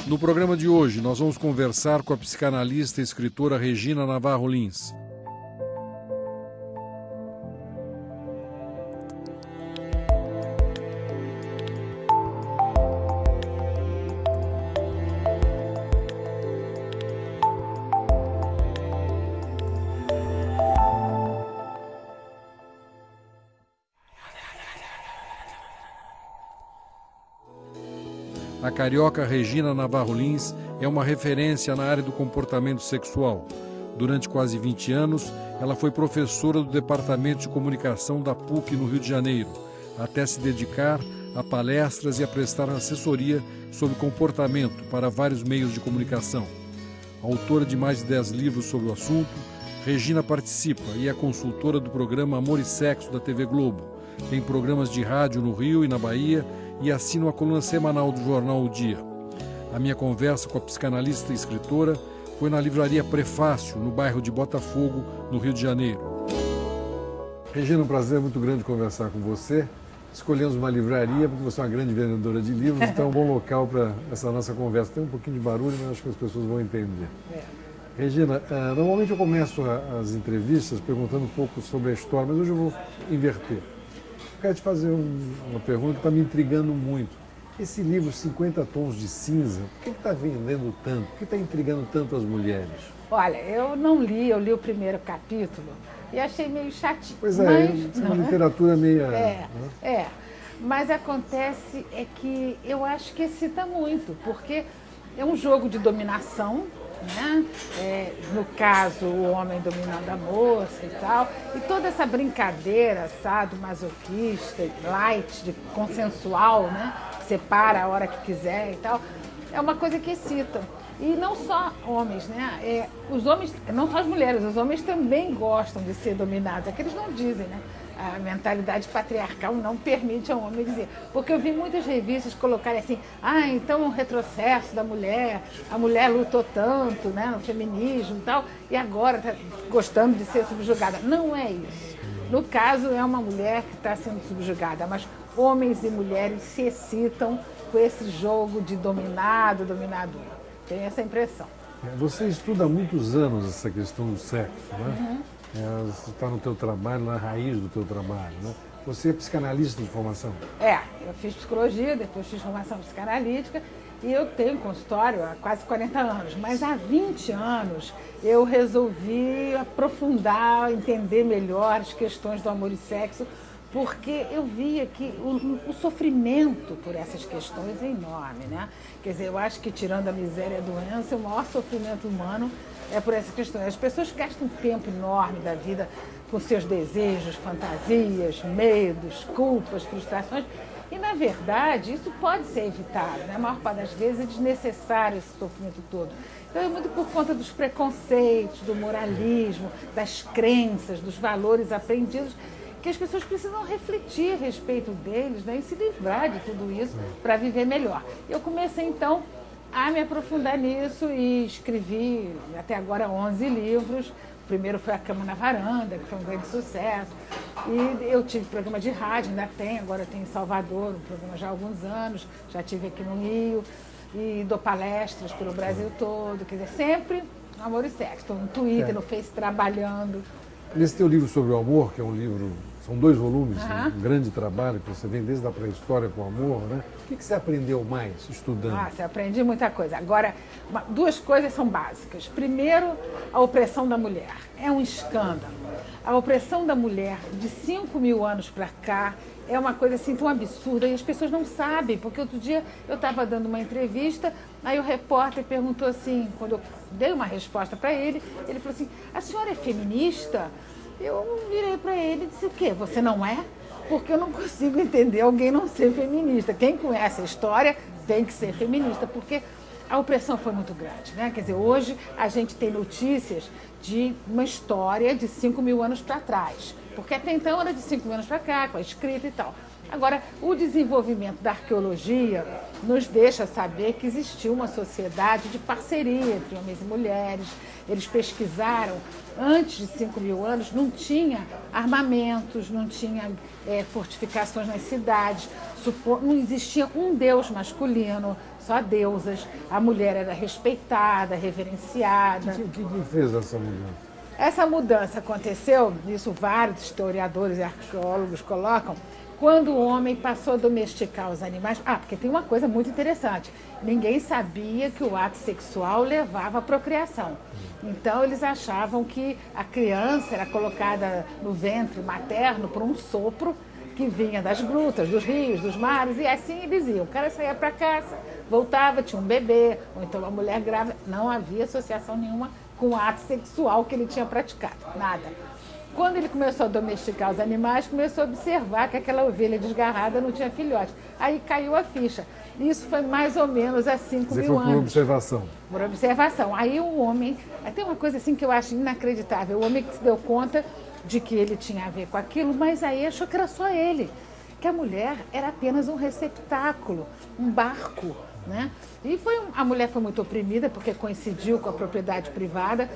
No programa de hoje, nós vamos conversar com a psicanalista e escritora Regina Navarro Lins. A carioca Regina Navarro Lins é uma referência na área do comportamento sexual. Durante quase 20 anos, ela foi professora do Departamento de Comunicação da PUC no Rio de Janeiro, até se dedicar a palestras e a prestar assessoria sobre comportamento para vários meios de comunicação. Autora de mais de 10 livros sobre o assunto, Regina participa e é consultora do programa Amor e Sexo da TV Globo. Tem programas de rádio no Rio e na Bahia e assina a coluna semanal do jornal O Dia. A minha conversa com a psicanalista e escritora foi na livraria Prefácio, no bairro de Botafogo, no Rio de Janeiro. Regina, um prazer muito grande conversar com você. Escolhemos uma livraria, porque você é uma grande vendedora de livros, então é um bom local para essa nossa conversa. Tem um pouquinho de barulho, mas acho que as pessoas vão entender. Regina, normalmente eu começo as entrevistas perguntando um pouco sobre a história, mas hoje eu vou inverter. Eu quero te fazer uma pergunta que está me intrigando muito. Esse livro, 50 Tons de Cinza, por que está vendendo tanto? Por que está intrigando tanto as mulheres? Olha, eu não li, eu li o primeiro capítulo e achei meio chatinho. Pois é, mas, uma literatura meio... Mas acontece é que eu acho que excita muito, porque é um jogo de dominação, né? No caso, o homem dominando a moça e tal, e toda essa brincadeira, sadomasoquista, light, de consensual, né? Separa a hora que quiser e tal, é uma coisa que excita. E não só homens, né? Os homens, não só as mulheres, os homens também gostam de ser dominados, é que eles não dizem, né? A mentalidade patriarcal não permite ao homem dizer. Porque eu vi muitas revistas colocarem assim, então um retrocesso da mulher, a mulher lutou tanto, né, no feminismo e tal, e agora está gostando de ser subjugada. Não é isso. No caso, é uma mulher que está sendo subjugada, mas homens e mulheres se excitam com esse jogo de dominado, dominador. Tenho essa impressão. Você estuda há muitos anos essa questão do sexo, né? Você está no teu trabalho, na raiz do teu trabalho, né? Você é psicanalista de formação? Eu fiz psicologia, depois fiz formação psicanalítica e eu tenho consultório há quase 40 anos. Mas há 20 anos eu resolvi aprofundar, entender melhor as questões do amor e sexo, porque eu via que o sofrimento por essas questões é enorme, né? Quer dizer, eu acho que tirando a miséria e a doença, o maior sofrimento humano é por essas questões. As pessoas gastam um tempo enorme da vida com seus desejos, fantasias, medos, culpas, frustrações, e na verdade isso pode ser evitado, né? A maior parte das vezes é desnecessário esse sofrimento todo. Então é muito por conta dos preconceitos, do moralismo, das crenças, dos valores aprendidos, que as pessoas precisam refletir a respeito deles, né, e se livrar de tudo isso para viver melhor. Eu comecei, então, a me aprofundar nisso e escrevi, até agora, 11 livros. O primeiro foi A Cama na Varanda, que foi um grande sucesso. E eu tive programa de rádio, ainda tem, agora tem em Salvador, um programa já há alguns anos, já tive aqui no Rio, e dou palestras pelo Brasil todo, quer dizer, sempre amor e sexo. Estou no Twitter, no Face, trabalhando. Nesse teu livro sobre o amor, que é um livro, são 2 volumes, um grande trabalho, que você vem desde a pré-história com o amor, né? O que você aprendeu mais estudando? Você aprendi muita coisa. Agora, 2 coisas são básicas. Primeiro, a opressão da mulher. É um escândalo. A opressão da mulher de 5.000 anos para cá é uma coisa assim tão absurda e as pessoas não sabem, porque outro dia eu estava dando uma entrevista, aí o repórter perguntou assim, quando eu dei uma resposta para ele, ele falou assim, a senhora é feminista? Eu virei para ele e disse, o quê? Você não é? Porque eu não consigo entender alguém não ser feminista. Quem conhece a história tem que ser feminista, porque a opressão foi muito grande, né? Quer dizer, hoje a gente tem notícias de uma história de 5.000 anos para trás, porque até então era de 5.000 anos para cá, com a escrita e tal. Agora, o desenvolvimento da arqueologia nos deixa saber que existiu uma sociedade de parceria entre homens e mulheres. Eles pesquisaram, antes de 5.000 anos, não tinha armamentos, não tinha fortificações nas cidades, não existia um deus masculino, só deusas, a mulher era respeitada, reverenciada. O que fez essa mudança? Essa mudança aconteceu, isso vários historiadores e arqueólogos colocam, quando o homem passou a domesticar os animais. Porque tem uma coisa muito interessante. Ninguém sabia que o ato sexual levava à procriação. Então eles achavam que a criança era colocada no ventre materno por um sopro que vinha das grutas, dos rios, dos mares, e assim eles iam. O cara saía para caça, voltava, tinha um bebê, ou então uma mulher grávida. Não havia associação nenhuma com o ato sexual que ele tinha praticado, nada. Quando ele começou a domesticar os animais, começou a observar que aquela ovelha desgarrada não tinha filhote. Aí caiu a ficha. Isso foi mais ou menos há 5 mil anos. Por observação. Por observação. Aí o homem, tem uma coisa assim que eu acho inacreditável, o homem que se deu conta de que ele tinha a ver com aquilo, mas aí achou que era só ele, que a mulher era apenas um receptáculo, um barco, né? E a mulher foi muito oprimida porque coincidiu com a propriedade privada,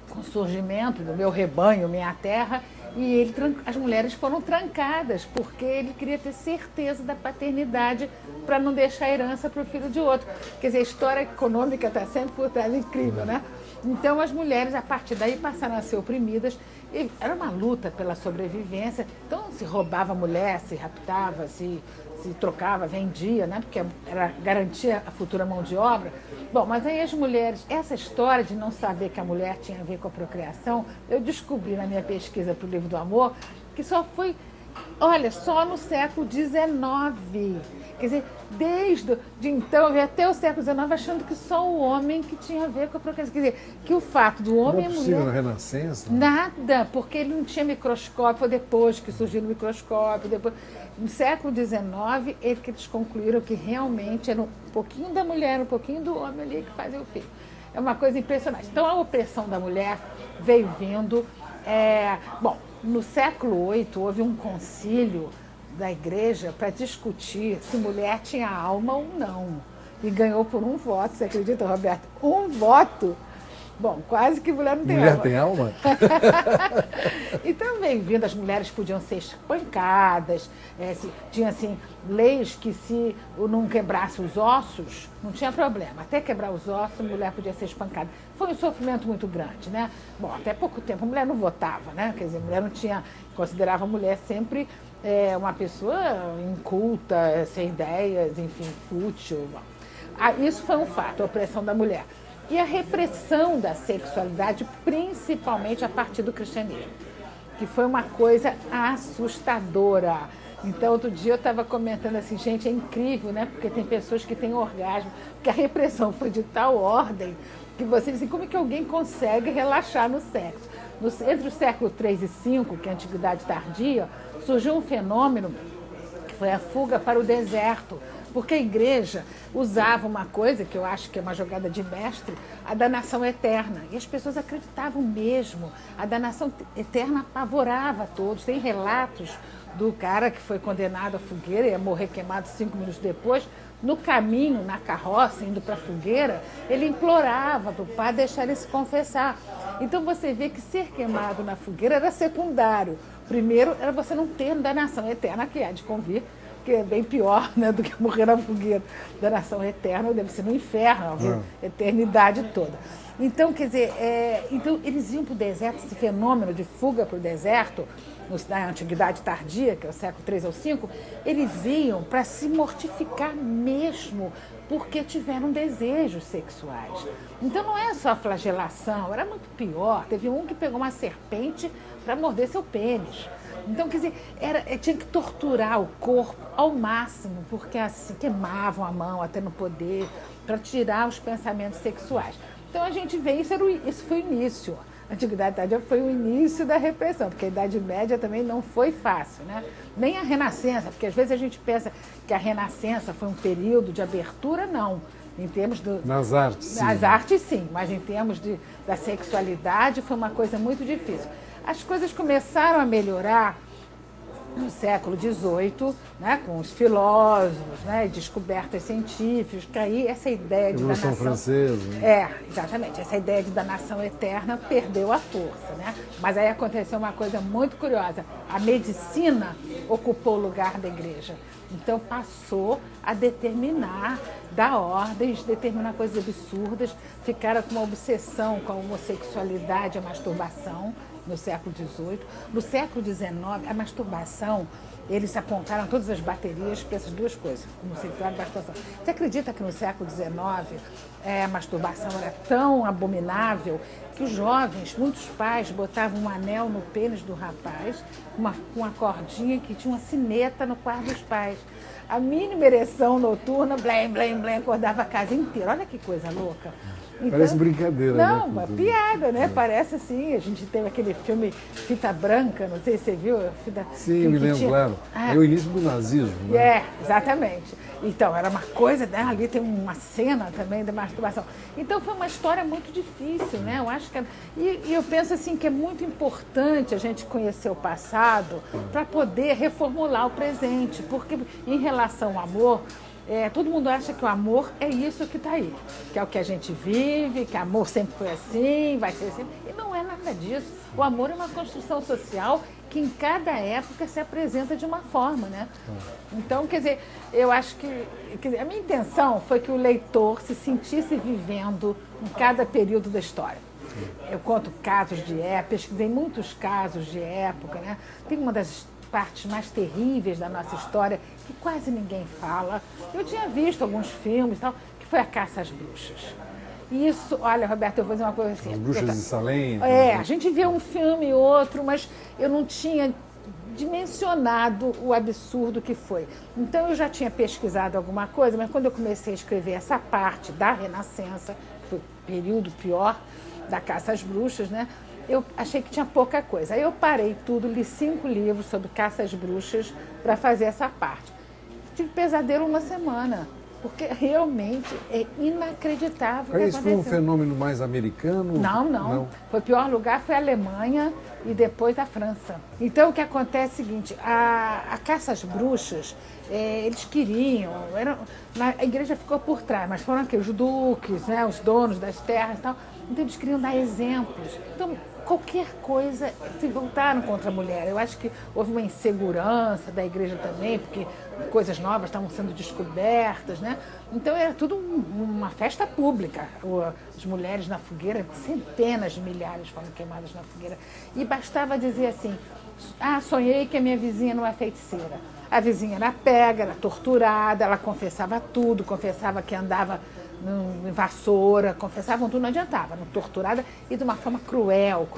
com o surgimento do meu rebanho, minha terra, e as mulheres foram trancadas porque ele queria ter certeza da paternidade para não deixar herança para o filho de outro. Quer dizer, a história econômica está sempre por trás, incrível, né? Então as mulheres, a partir daí, passaram a ser oprimidas. E era uma luta pela sobrevivência. Então se roubava a mulher, se raptava, se trocava, vendia, né? Porque era garantia a futura mão de obra. Bom, mas aí as mulheres, essa história de não saber que a mulher tinha a ver com a procriação, eu descobri na minha pesquisa para o Livro do Amor que só foi, só no século XIX. Quer dizer, desde então, até o século XIX, achando que só o homem que tinha a ver com a procriação. Quer dizer, que o fato do homem e a mulher... na Renascença? Nada, porque ele não tinha microscópio, foi depois que surgiu o microscópio, depois... No século XIX, eles concluíram que realmente era um pouquinho da mulher, um pouquinho do homem ali que fazia o filho. É uma coisa impressionante. Então, a opressão da mulher veio vindo... Bom, no século VIII, houve um concílio da igreja para discutir se mulher tinha alma ou não. E ganhou por um voto, você acredita, Roberto? Um voto! Bom, quase que mulher não tem alma. Mulher tem alma? E também, vindo, as mulheres podiam ser espancadas, tinha assim, leis que se não quebrasse os ossos, não tinha problema. Até quebrar os ossos, a mulher podia ser espancada. Foi um sofrimento muito grande, né? Bom, até pouco tempo a mulher não votava, né? Quer dizer, a mulher não tinha, considerava a mulher sempre uma pessoa inculta, sem ideias, enfim, fútil. Isso foi um fato, a opressão da mulher. E a repressão da sexualidade, principalmente a partir do cristianismo, que foi uma coisa assustadora. Então, outro dia eu estava comentando assim, gente, é incrível, né? Porque tem pessoas que têm orgasmo, porque a repressão foi de tal ordem que você diz assim, como é que alguém consegue relaxar no sexo? Entre o século III e V, que é a Antiguidade Tardia, surgiu um fenômeno que foi a fuga para o deserto, porque a igreja usava uma coisa, que eu acho que é uma jogada de mestre, a danação eterna. E as pessoas acreditavam mesmo. A danação eterna apavorava a todos. Tem relatos do cara que foi condenado à fogueira e ia morrer queimado 5 minutos depois. No caminho, na carroça, indo para a fogueira, ele implorava para o padre deixar ele se confessar. Então você vê que ser queimado na fogueira era secundário. Primeiro era você não ter danação eterna, que há de convir, que é bem pior, né, do que morrer na fogueira. Danação eterna deve ser no inferno, a eternidade toda. Então, quer dizer, então eles iam para o deserto, esse fenômeno de fuga para o deserto, na Antiguidade Tardia, que é o século III ou V, eles iam para se mortificar mesmo, porque tiveram desejos sexuais. Então não é só flagelação, era muito pior. Teve um que pegou uma serpente para morder seu pênis. Então, quer dizer, tinha que torturar o corpo ao máximo, porque assim, queimavam a mão até não poder, para tirar os pensamentos sexuais. Então a gente vê, isso foi o início. A Antiguidade Tardia foi o início da repressão, porque a Idade Média também não foi fácil, né? Nem a Renascença, porque às vezes a gente pensa que a Renascença foi um período de abertura, não. Em termos nas artes, sim. Nas artes, sim, mas em termos da sexualidade foi uma coisa muito difícil. As coisas começaram a melhorar no século XVIII, né, com os filósofos, né, descobertas científicas, que aí essa ideia de Revolução danação... Francesa. Né? Exatamente. Essa ideia de danação eterna perdeu a força, né? Mas aí aconteceu uma coisa muito curiosa. A medicina ocupou o lugar da igreja. Então passou a determinar, dar ordens, determinar coisas absurdas, ficaram com uma obsessão com a homossexualidade, a masturbação, no século XVIII. No século XIX, a masturbação, eles apontaram todas as baterias para essas duas coisas, homossexualidade e masturbação. Você acredita que no século XIX a masturbação era tão abominável que os jovens, muitos pais, botavam um anel no pênis do rapaz, uma cordinha que tinha uma sineta no quarto dos pais. A mínima ereção noturna, blém, blém, blém, acordava a casa inteira. Olha que coisa louca. Então, parece brincadeira, não, né? Uma piada, né? Parece assim, a gente teve aquele filme Fita Branca, não sei se você viu. Sim, eu me lembro, claro. É o início do nazismo, né? Exatamente. Então, era uma coisa, né? Ali tem uma cena também da masturbação. Então, foi uma história muito difícil, né? Eu acho que... E eu penso assim que é muito importante a gente conhecer o passado para poder reformular o presente, porque em relação ao amor... todo mundo acha que o amor é isso que está aí, que é o que a gente vive, que amor sempre foi assim, vai ser assim. E não é nada disso. O amor é uma construção social que em cada época se apresenta de uma forma, né? Então, quer dizer, eu acho que a minha intenção foi que o leitor se sentisse vivendo em cada período da história. Eu conto casos de época, pesquisei muitos casos de época, né? Tem uma das partes mais terríveis da nossa história que quase ninguém fala. Eu tinha visto alguns filmes e tal, que foi a caça às bruxas. E isso, olha, Roberto, eu vou dizer uma coisa assim. As bruxas de Salem. A gente vê um filme e outro, mas eu não tinha dimensionado o absurdo que foi. Então eu já tinha pesquisado alguma coisa, mas quando eu comecei a escrever essa parte da Renascença, que foi o período pior da caça às bruxas, né? Eu achei que tinha pouca coisa. Aí eu parei tudo, li 5 livros sobre caça às bruxas para fazer essa parte. Tive pesadelo uma semana, porque realmente é inacreditável o que Isso foi um fenômeno mais americano? Não. Foi o pior lugar, foi a Alemanha e depois a França. Então o que acontece é o seguinte, a caça às bruxas, eles queriam, a igreja ficou por trás, mas foram aqui os duques, né, os donos das terras e tal, então eles queriam dar exemplos. Então, qualquer coisa, se voltaram contra a mulher. Eu acho que houve uma insegurança da igreja também, porque coisas novas estavam sendo descobertas, né? Então era tudo uma festa pública. As mulheres na fogueira, centenas de milhares foram queimadas na fogueira. E bastava dizer assim, sonhei que a minha vizinha era uma feiticeira. A vizinha era pega, era torturada, ela confessava tudo, confessava que andava em vassoura, confessavam tudo, não adiantava, eram torturadas e de uma forma cruel,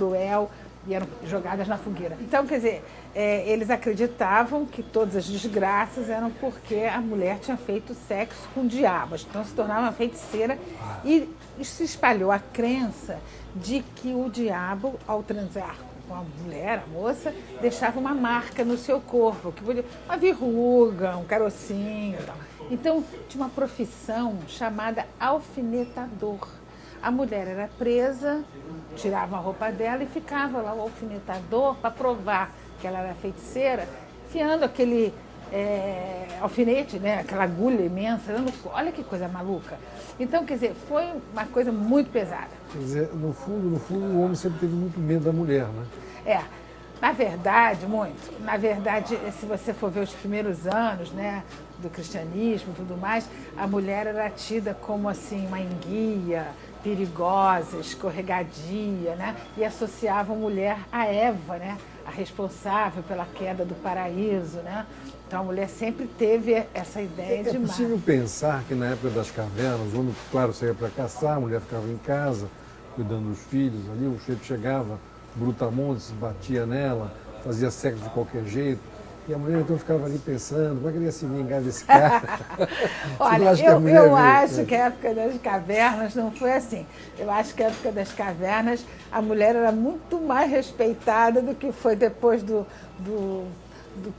e eram jogadas na fogueira. Então, quer dizer, eles acreditavam que todas as desgraças eram porque a mulher tinha feito sexo com diabos, então se tornava uma feiticeira e se espalhou a crença de que o diabo, ao transar com a mulher, a moça, deixava uma marca no seu corpo, que podia, uma verruga, um carocinho e tal. Então, tinha uma profissão chamada alfinetador. A mulher era presa, tirava a roupa dela e ficava lá o alfinetador para provar que ela era feiticeira, enfiando aquele alfinete, né, aquela agulha imensa. Olha que coisa maluca. Então, quer dizer, foi uma coisa muito pesada. Quer dizer, no fundo, o homem sempre teve muito medo da mulher, né? Na verdade, muito. Na verdade, se você for ver os primeiros anos, né, do cristianismo e tudo mais, a mulher era tida como assim uma enguia, perigosa, escorregadia, né? E associavam mulher a Eva, né? A responsável pela queda do paraíso, né? Então a mulher sempre teve essa ideia de... É possível pensar que na época das cavernas, o homem, claro, saía para caçar, a mulher ficava em casa, cuidando dos filhos ali, o chefe chegava, brutamontes, batia nela, fazia sexo de qualquer jeito. E a mulher então ficava ali pensando, como é que ele ia se vingar desse cara? Olha, eu acho que a época das cavernas não foi assim. Eu acho que a época das cavernas a mulher era muito mais respeitada do que foi depois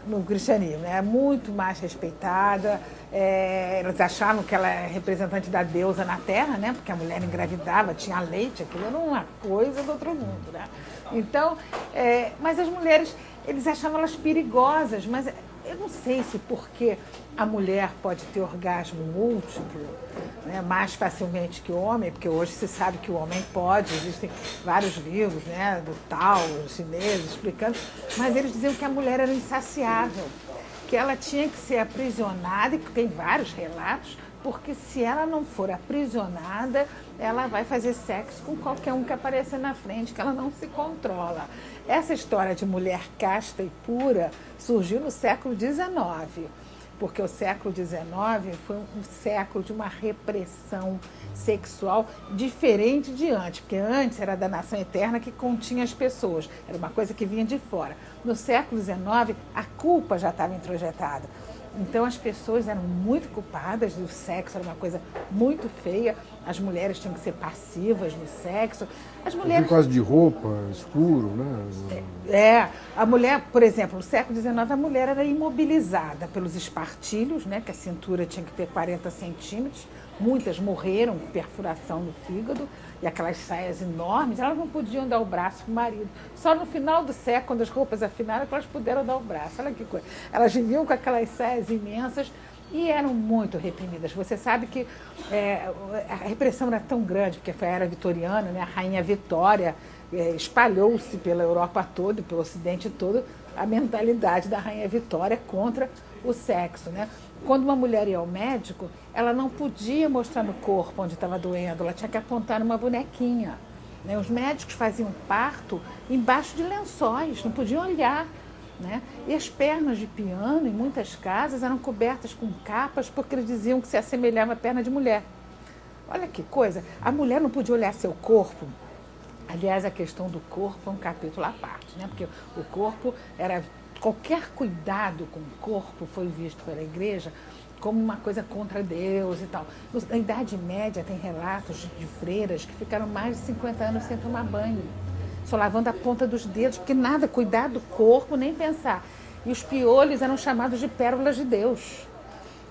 no cristianismo, né? Muito mais respeitada. Eles achavam que ela é representante da deusa na terra, né? Porque a mulher engravidava, tinha leite, aquilo era uma coisa do outro mundo, né? Então, mas as mulheres, eles achavam elas perigosas, mas eu não sei se porque a mulher pode ter orgasmo múltiplo, né, mais facilmente que o homem, porque hoje se sabe que o homem pode, existem vários livros, né, do Tao, chineses, explicando, mas eles diziam que a mulher era insaciável, que ela tinha que ser aprisionada, e tem vários relatos, porque se ela não for aprisionada, ela vai fazer sexo com qualquer um que aparecer na frente, que ela não se controla. Essa história de mulher casta e pura surgiu no século XIX, porque o século XIX foi um século de uma repressão sexual diferente de antes, porque antes era da nação eterna que continha as pessoas, era uma coisa que vinha de fora. No século XIX, a culpa já estava introjetada. Então as pessoas eram muito culpadas, o sexo era uma coisa muito feia, as mulheres tinham que ser passivas no sexo. As mulheres... Por causa de roupa, escuro, né? A mulher, por exemplo, no século XIX, a mulher era imobilizada pelos espartilhos, né, que a cintura tinha que ter 40 centímetros, muitas morreram com perfuração no fígado, e aquelas saias enormes, elas não podiam dar o braço para o marido. Só no final do século, quando as roupas afinaram, que elas puderam dar o braço. Olha que coisa. Elas viviam com aquelas saias imensas e eram muito reprimidas. Você sabe que a repressão era tão grande, porque foi a era vitoriana, né? A rainha Vitória espalhou-se pela Europa toda, pelo Ocidente todo, a mentalidade da rainha Vitória contra o sexo, né? Quando uma mulher ia ao médico, ela não podia mostrar no corpo onde estava doendo, ela tinha que apontar numa bonequinha, né? Os médicos faziam parto embaixo de lençóis, não podiam olhar, né? E as pernas de piano, em muitas casas, eram cobertas com capas porque eles diziam que se assemelhava à perna de mulher. Olha que coisa, a mulher não podia olhar seu corpo. Aliás, a questão do corpo é um capítulo à parte, né? Porque o corpo era... Qualquer cuidado com o corpo foi visto pela igreja como uma coisa contra Deus e tal. Na Idade Média tem relatos de freiras que ficaram mais de 50 anos sem tomar banho, só lavando a ponta dos dedos, porque nada, cuidar do corpo, nem pensar. E os piolhos eram chamados de pérolas de Deus.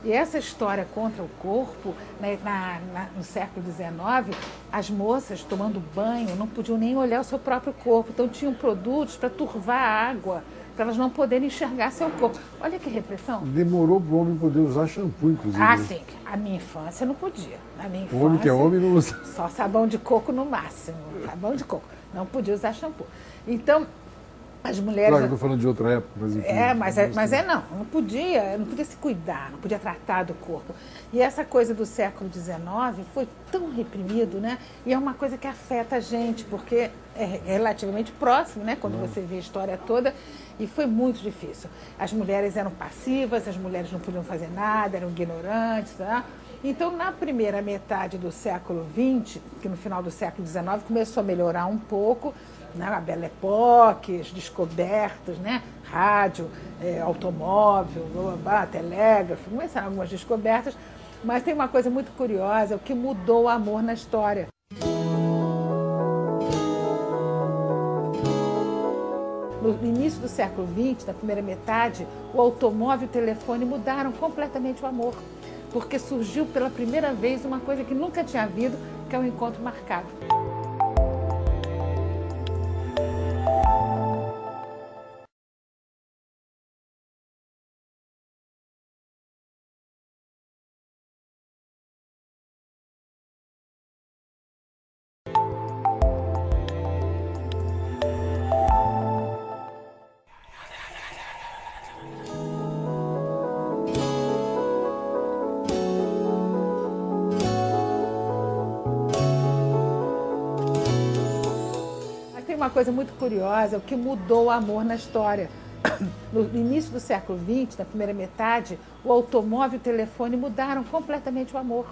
E essa história contra o corpo, né, no século XIX, as moças tomando banho não podiam nem olhar o seu próprio corpo, então tinham produtos para turvar a água, para elas não poderem enxergar seu corpo. Olha que repressão. Demorou para o homem poder usar shampoo, inclusive. Ah, sim. A minha infância não podia. Na minha infância, o homem que é homem não usa. Só sabão de coco no máximo. Sabão de coco. Não podia usar shampoo. Então, as mulheres... Claro, eu estou falando de outra época, mas enfim. Não podia se cuidar, não podia tratar do corpo. E essa coisa do século XIX foi tão reprimido, né? E é uma coisa que afeta a gente, porque é relativamente próximo, né? Quando você vê a história toda, e foi muito difícil. As mulheres eram passivas, as mulheres não podiam fazer nada, eram ignorantes, tá? Então, na primeira metade do século XX, que no final do século XIX começou a melhorar um pouco, né? A Belle Époque, as descobertas, né? Rádio, automóvel, telégrafo, começaram algumas descobertas, mas tem uma coisa muito curiosa, o que mudou o amor na história. No início do século XX, na primeira metade, o automóvel e o telefone mudaram completamente o amor, porque surgiu pela primeira vez uma coisa que nunca tinha havido, que é o encontro marcado. Uma coisa muito curiosa, o que mudou o amor na história. No início do século XX, na primeira metade, o automóvel e o telefone mudaram completamente o amor,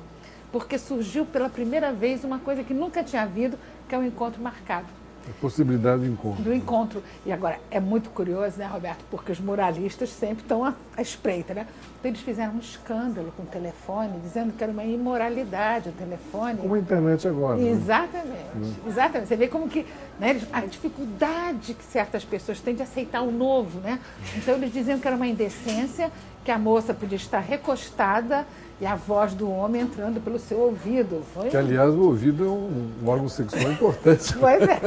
porque surgiu pela primeira vez uma coisa que nunca tinha havido, que é o encontro marcado. A possibilidade do encontro. Do encontro. E agora, é muito curioso, né, Roberto? Porque os muralistas sempre estão à espreita, né? Então, eles fizeram um escândalo com o telefone, dizendo que era uma imoralidade o telefone. Como a internet agora. Exatamente. Né? Exatamente. Você vê como que, né, a dificuldade que certas pessoas têm de aceitar o novo, né? Então, eles diziam que era uma indecência, que a moça podia estar recostada e a voz do homem entrando pelo seu ouvido. Foi... Que, aliás, o ouvido é um órgão sexual importante. Pois é,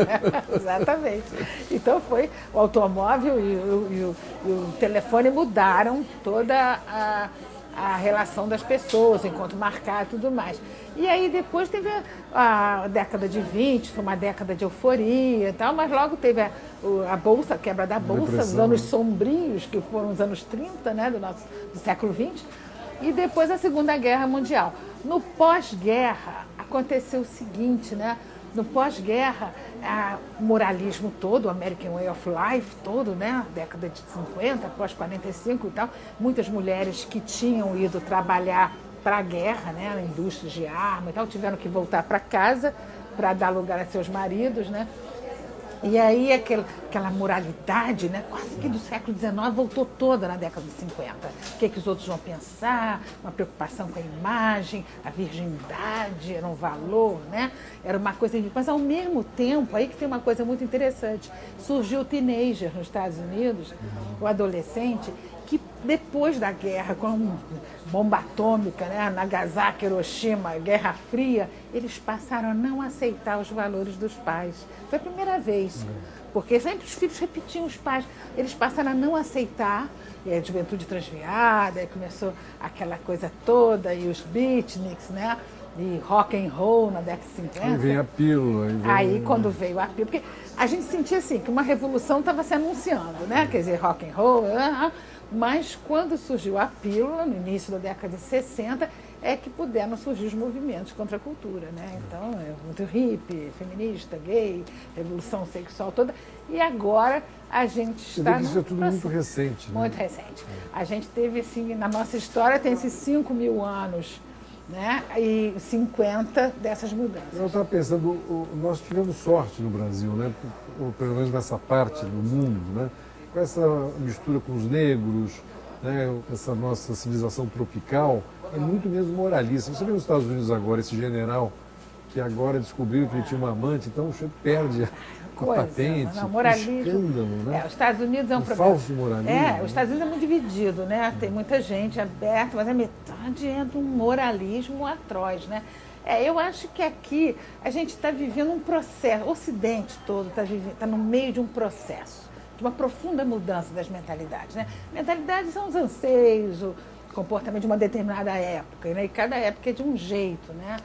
exatamente. Então foi o automóvel e o telefone mudaram toda a relação das pessoas, enquanto marcar e tudo mais. E aí depois teve a década de 20, foi uma década de euforia e tal, mas logo teve a bolsa, a quebra da bolsa, os anos sombrios, que foram os anos 30, né, do século XX, e depois a Segunda Guerra Mundial. No pós-guerra aconteceu o seguinte, né? No pós-guerra, o moralismo todo, o American Way of Life todo, né? Década de 50, pós-45 e tal, muitas mulheres que tinham ido trabalhar para a guerra, né? Na indústria de arma e tal, tiveram que voltar para casa para dar lugar a seus maridos, né? E aí aquela moralidade, né, quase que do século XIX, voltou toda na década de 50. O que os outros vão pensar, uma preocupação com a imagem, a virgindade era um valor, né? Era uma coisa... Mas ao mesmo tempo, aí que tem uma coisa muito interessante, surgiu o teenager nos Estados Unidos, o adolescente, que depois da guerra, com a bomba atômica, né, Nagasaki, Hiroshima, Guerra Fria, eles passaram a não aceitar os valores dos pais. Foi a primeira vez, porque sempre os filhos repetiam os pais. Eles passaram a não aceitar, e a juventude transviada, e começou aquela coisa toda, e os beatniks, né? E rock and roll na década de 50. Aí vem a pílula. Aí quando veio a pílula, porque a gente sentia assim, que uma revolução estava se anunciando, né? Quer dizer, rock and roll, mas quando surgiu a pílula, no início da década de 60, é que puderam surgir os movimentos contra a cultura, né? Então, é muito hippie, feminista, gay, revolução sexual toda. E agora a gente está... Isso é tudo muito recente, né? Muito recente. A gente teve, assim, na nossa história, tem esses 5.000 anos, né? E 50 dessas mudanças. Eu estava pensando, nós tivemos sorte no Brasil, né? Ou pelo menos nessa parte do mundo, né? Com essa mistura com os negros, né? Essa nossa civilização tropical, é muito menos moralista. Você vê nos Estados Unidos agora, esse general que agora descobriu que ele tinha uma amante, então o chefe perde a patente, escândalo, né? Os Estados Unidos é um problema. Falso moralismo. Os Estados Unidos é muito dividido, né? Tem muita gente aberta, mas a metade é de um moralismo atroz, né? Eu acho que aqui a gente está vivendo um processo, o Ocidente todo está no meio de um processo, de uma profunda mudança das mentalidades, né? Mentalidades são os anseios, o comportamento de uma determinada época, né? E cada época é de um jeito, né?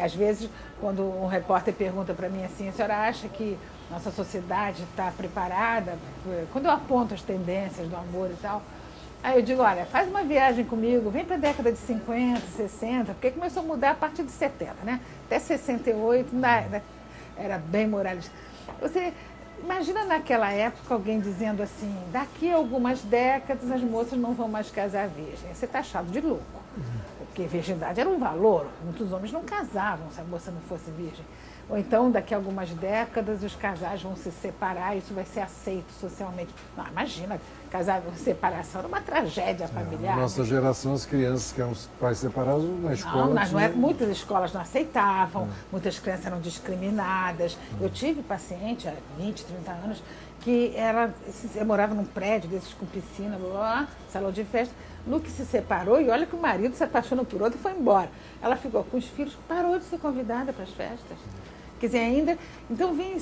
Às vezes, quando um repórter pergunta para mim assim, a senhora acha que nossa sociedade está preparada? Quando eu aponto as tendências do amor e tal, aí eu digo, olha, faz uma viagem comigo, vem para a década de 50, 60, porque começou a mudar a partir de 70, né? Até 68, era bem moralista. Você imagina naquela época alguém dizendo assim, daqui a algumas décadas as moças não vão mais casar virgem. Você está achado de louco, porque virgindade era um valor, muitos homens não casavam se a moça não fosse virgem. Ou então, daqui a algumas décadas, os casais vão se separar, isso vai ser aceito socialmente. Não, imagina, casar, separação era uma tragédia familiar. Na nossa geração, as crianças que eram pais separados na escola... Muitas escolas não aceitavam, muitas crianças eram discriminadas. Eu tive paciente há 20, 30 anos que eu morava num prédio desses com piscina, salão de festa, no que se separou, e olha que o marido se apaixonou por outro e foi embora. Ela ficou com os filhos, parou de ser convidada para as festas. Quer dizer, ainda... Então, vem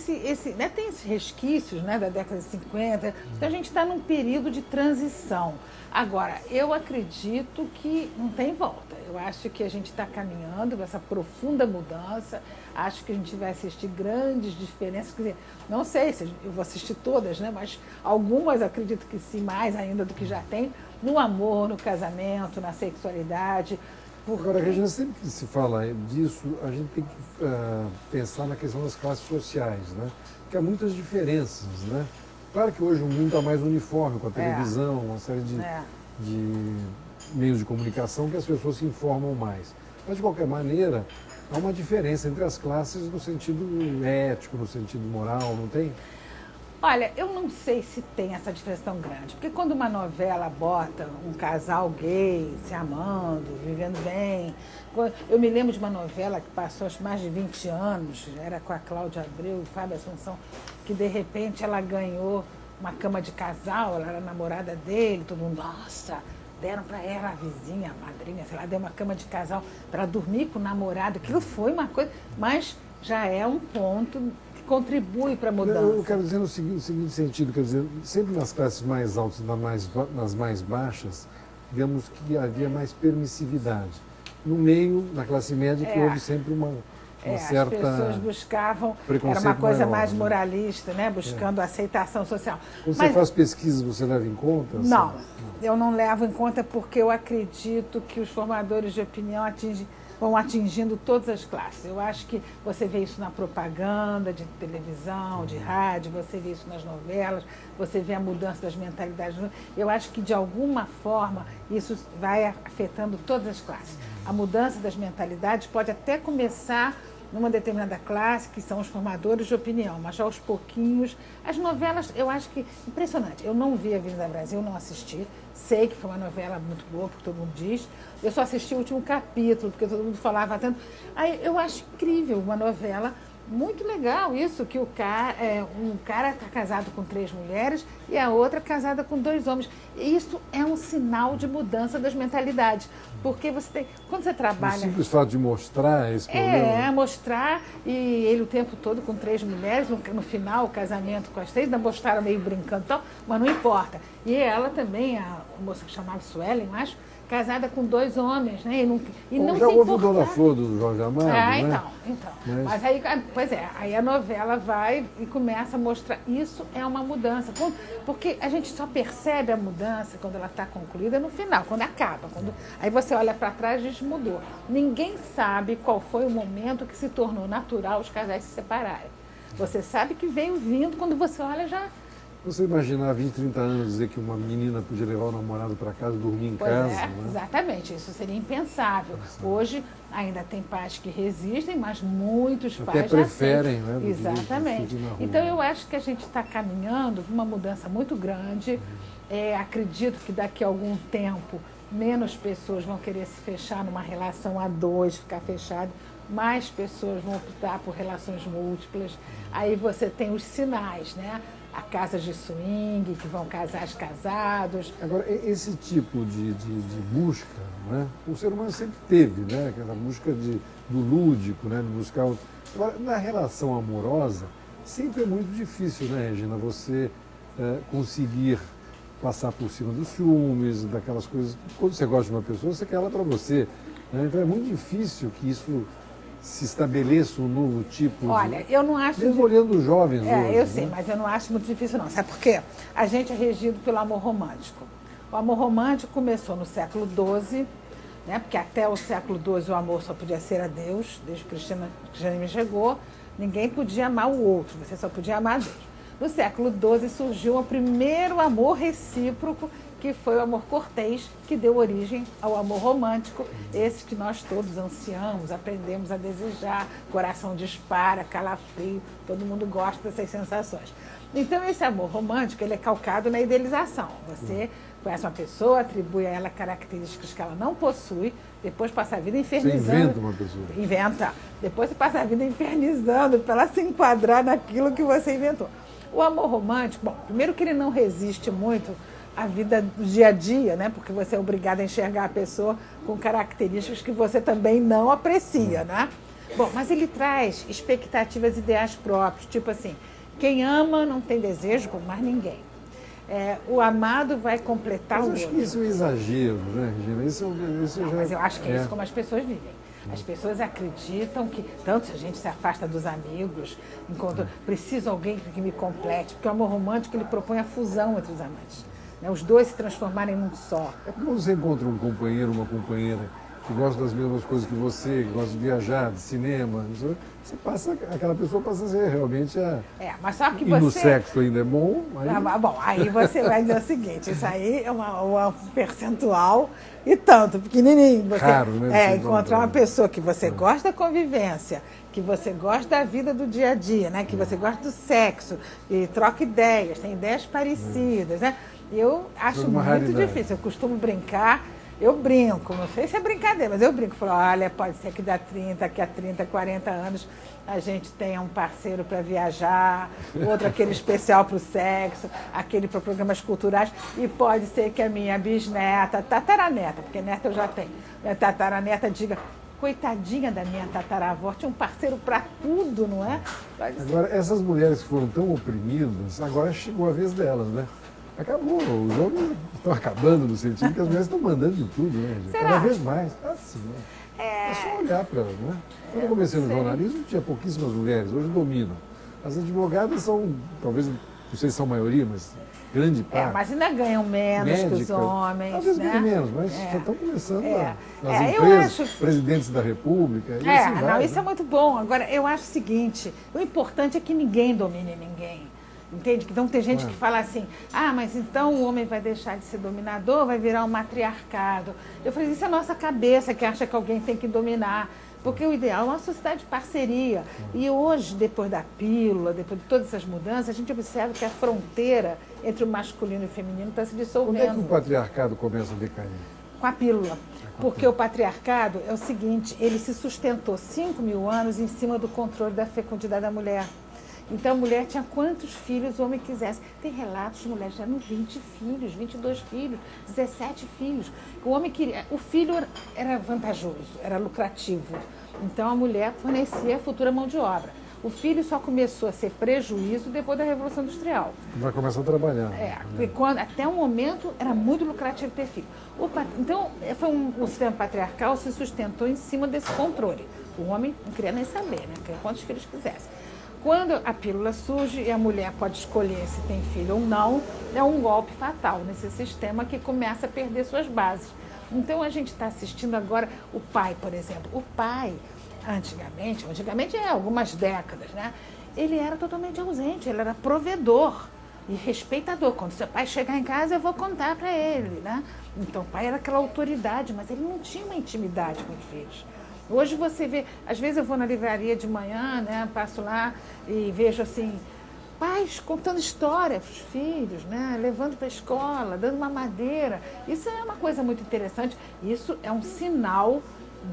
né, tem esses resquícios, né, da década de 50. Então, a gente está num período de transição. Agora, eu acredito que não tem volta. Eu acho que a gente está caminhando para essa profunda mudança. Acho que a gente vai assistir grandes diferenças. Quer dizer, não sei se eu vou assistir todas, né, mas algumas acredito que sim, mais ainda do que já tem, no amor, no casamento, na sexualidade. Agora, Regina, sempre que se fala disso, a gente tem que pensar na questão das classes sociais, né? Porque há muitas diferenças, né? Claro que hoje o mundo está mais uniforme, com a televisão, uma série de meios de comunicação que as pessoas se informam mais. Mas, de qualquer maneira, há uma diferença entre as classes no sentido ético, no sentido moral, não tem? Olha, eu não sei se tem essa diferença tão grande, porque quando uma novela bota um casal gay se amando, vivendo bem... Eu me lembro de uma novela que passou acho, mais de 20 anos, era com a Cláudia Abreu e Fábio Assunção, que de repente ela ganhou uma cama de casal, ela era namorada dele, todo mundo, nossa, deram para ela a vizinha, a madrinha, sei lá, deu uma cama de casal para dormir com o namorado. Aquilo foi uma coisa, mas já é um ponto que contribui para a mudança. Eu quero dizer no seguinte sentido, quer dizer, sempre nas classes mais altas e nas mais baixas, digamos que havia mais permissividade. No meio, na classe média, que houve sempre uma certa... As pessoas buscavam, era uma coisa maior, mais moralista, né? Buscando aceitação social. Quando você faz pesquisas, você leva em conta? Não, eu não levo em conta porque eu acredito que os formadores de opinião vão atingindo todas as classes. Eu acho que você vê isso na propaganda de televisão, de rádio, você vê isso nas novelas, você vê a mudança das mentalidades. Eu acho que, de alguma forma, isso vai afetando todas as classes. A mudança das mentalidades pode até começar numa determinada classe, que são os formadores de opinião, mas aos pouquinhos... As novelas, eu acho que... Impressionante. Eu não vi Avenida Brasil, não assisti. Sei que foi uma novela muito boa, porque todo mundo diz. Eu só assisti o último capítulo, porque todo mundo falava tanto. Aí eu acho incrível uma novela, muito legal isso, que um cara está casado com 3 mulheres e a outra casada com 2 homens. E isso é um sinal de mudança das mentalidades. Porque você tem, quando você trabalha... O simples fato de mostrar esse problema. Mostrar, e ele o tempo todo com 3 mulheres, no final o casamento com as 3, ainda mostraram meio brincando e tal, mas não importa. E ela também, a moça que chamava Suelen, acho, casada com 2 homens, né? E não já se houve o importar. Dona Flor do Jorge Amado, né? Então. Mas aí, pois é, aí a novela vai e começa a mostrar. Isso é uma mudança. Porque a gente só percebe a mudança quando ela está concluída no final, quando acaba. Aí você olha para trás e diz, mudou. Ninguém sabe qual foi o momento que se tornou natural os casais se separarem. Você sabe que veio vindo, quando você olha já... Você imaginar 20, 30 anos dizer que uma menina podia levar o namorado para casa e dormir em casa? Né? Exatamente, isso seria impensável. Hoje ainda tem pais que resistem, mas muitos pais até preferem, né? Exatamente. Então eu acho que a gente está caminhando para uma mudança muito grande. Acredito que daqui a algum tempo menos pessoas vão querer se fechar numa relação a 2, ficar fechado. Mais pessoas vão optar por relações múltiplas. Aí você tem os sinais, né? A casas de swing, que vão casais casados. Agora, esse tipo de busca, né? O ser humano sempre teve, né? Aquela busca do lúdico, né? De buscar... Agora, na relação amorosa, sempre é muito difícil, né, Regina? Você conseguir passar por cima dos ciúmes, daquelas coisas... Quando você gosta de uma pessoa, você quer ela para você. Né? Então é muito difícil que isso se estabeleça um novo tipo. Olha, eu não acho... Mesmo olhando os jovens hoje, eu sei, mas eu não acho muito difícil não. Sabe por quê? A gente é regido pelo amor romântico. O amor romântico começou no século XII, né? Porque até o século XII o amor só podia ser a Deus. Desde que o cristianismo chegou, ninguém podia amar o outro, você só podia amar a Deus. No século XII surgiu o primeiro amor recíproco, que foi o amor cortês, que deu origem ao amor romântico, esse que nós todos ansiamos, aprendemos a desejar, coração dispara, calafrio, todo mundo gosta dessas sensações. Então esse amor romântico, ele é calcado na idealização. Você conhece uma pessoa, atribui a ela características que ela não possui, depois passa a vida infernizando. Você inventa uma pessoa. Inventa. Depois você passa a vida infernizando para ela se enquadrar naquilo que você inventou. O amor romântico, bom, primeiro que ele não resiste muito à vida do dia a dia, né? Porque você é obrigado a enxergar a pessoa com características que você também não aprecia, né? Bom, mas ele traz expectativas e ideais próprios, tipo assim, quem ama não tem desejo por mais ninguém. O amado vai completar o outro. Mas acho que isso é um exagero, né, Regina? Mas eu acho que é isso como as pessoas vivem. As pessoas acreditam que, tanto se a gente se afasta dos amigos, enquanto preciso alguém que me complete, porque o amor romântico ele propõe a fusão entre os amantes, né? Os dois se transformarem num só. É porque você encontra um companheiro, uma companheira que gostam das mesmas coisas que você, que gostam de viajar, de cinema, aquela pessoa passa a ser realmente mas sabe que e no você... sexo ainda é bom, aí... Bom, aí você vai dizer o seguinte, isso aí é um percentual e tanto, pequenininho. Você, raro, né? Encontrar uma pessoa que você gosta da convivência, que você gosta da vida do dia a dia, né? Que você gosta do sexo, e troca ideias, tem ideias parecidas, né? Eu acho muito difícil, eu costumo brincar. Eu brinco, não sei se é brincadeira, mas eu brinco. Falo, olha, pode ser que daqui a 30, 40 anos a gente tenha um parceiro para viajar, outro aquele especial para o sexo, aquele para programas culturais, e pode ser que a minha bisneta, tataraneta, porque neta eu já tenho, minha tataraneta diga, coitadinha da minha tataravó, tinha um parceiro para tudo, não é? Agora, essas mulheres que foram tão oprimidas, agora chegou a vez delas, né? Acabou, os homens estão acabando no sentido que as mulheres estão mandando de tudo, né, gente? Será? Cada vez mais. Assim, né? É só olhar para elas, né? Quando eu comecei no jornalismo, tinha pouquíssimas mulheres, hoje dominam. As advogadas são, talvez, não sei se são maioria, mas grande parte. Mas ainda ganham menos que os homens. Às vezes né? ganham menos, mas já estão começando nas eu empresas, acho... presidentes da República. E assim vai, isso é muito bom. Agora, eu acho o seguinte, o importante é que ninguém domine ninguém. Entende? Então tem gente que fala assim, mas então o homem vai deixar de ser dominador, vai virar um matriarcado. Eu falei, isso é a nossa cabeça que acha que alguém tem que dominar. Porque o ideal é uma sociedade de parceria. E hoje, depois da pílula, depois de todas essas mudanças, a gente observa que a fronteira entre o masculino e o feminino está se dissolvendo. Quando é que o patriarcado começa a decair? Com a pílula. Porque o patriarcado é o seguinte, ele se sustentou 5.000 anos em cima do controle da fecundidade da mulher. Então a mulher tinha quantos filhos o homem quisesse. Tem relatos de mulheres que tinham 20 filhos, 22 filhos, 17 filhos. O homem queria. O filho era vantajoso, era lucrativo. Então a mulher fornecia a futura mão de obra. O filho só começou a ser prejuízo depois da Revolução Industrial. Vai começar a trabalhar. Até um momento era muito lucrativo ter filho. Então o sistema patriarcal se sustentou em cima desse controle. O homem não queria nem saber, né? Queria quantos filhos quisesse. Quando a pílula surge e a mulher pode escolher se tem filho ou não, é um golpe fatal nesse sistema que começa a perder suas bases. Então a gente está assistindo agora o pai, por exemplo. O pai, antigamente algumas décadas, né? Ele era totalmente ausente, ele era provedor e respeitador. Quando seu pai chegar em casa, eu vou contar para ele, né? Então o pai era aquela autoridade, mas ele não tinha uma intimidade com os filhos. Hoje você vê, às vezes eu vou na livraria de manhã, né, passo lá e vejo assim, pais contando história para os filhos, né, levando para a escola, dando mamadeira. Isso é uma coisa muito interessante, isso é um sinal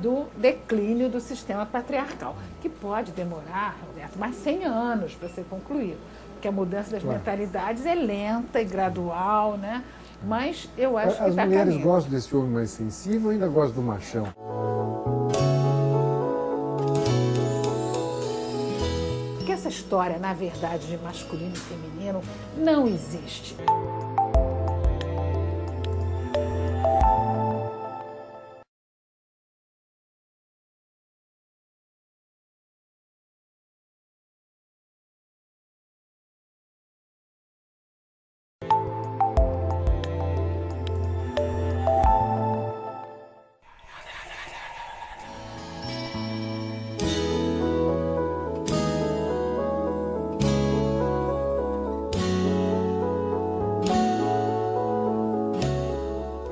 do declínio do sistema patriarcal, que pode demorar, Roberto, mais 100 anos para ser concluído, porque a mudança das mentalidades é lenta e gradual, né, mas eu acho que as mulheres gostam desse homem mais sensível ou ainda gostam do machão? Essa história, na verdade, de masculino e feminino não existe.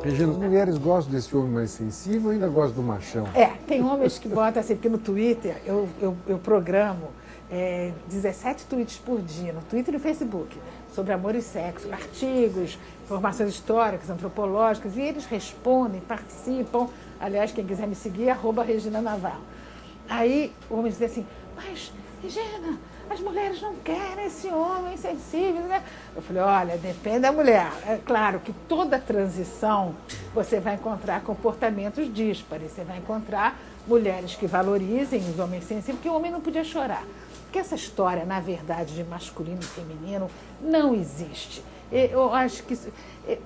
Regina, as mulheres gostam desse homem mais sensível ou ainda gostam do machão? Tem homens que botam assim, porque no Twitter eu programo 17 tweets por dia, no Twitter e no Facebook, sobre amor e sexo, artigos, informações históricas, antropológicas, e eles respondem, participam. Aliás, quem quiser me seguir, @Regina Navarro. Aí o homem diz assim, mas, Regina, as mulheres não querem esse homem sensível, né? Eu falei, olha, depende da mulher. É claro que toda transição você vai encontrar comportamentos díspares, você vai encontrar mulheres que valorizem os homens sensíveis, porque o homem não podia chorar. Porque essa história, na verdade, de masculino e feminino não existe. Eu acho que,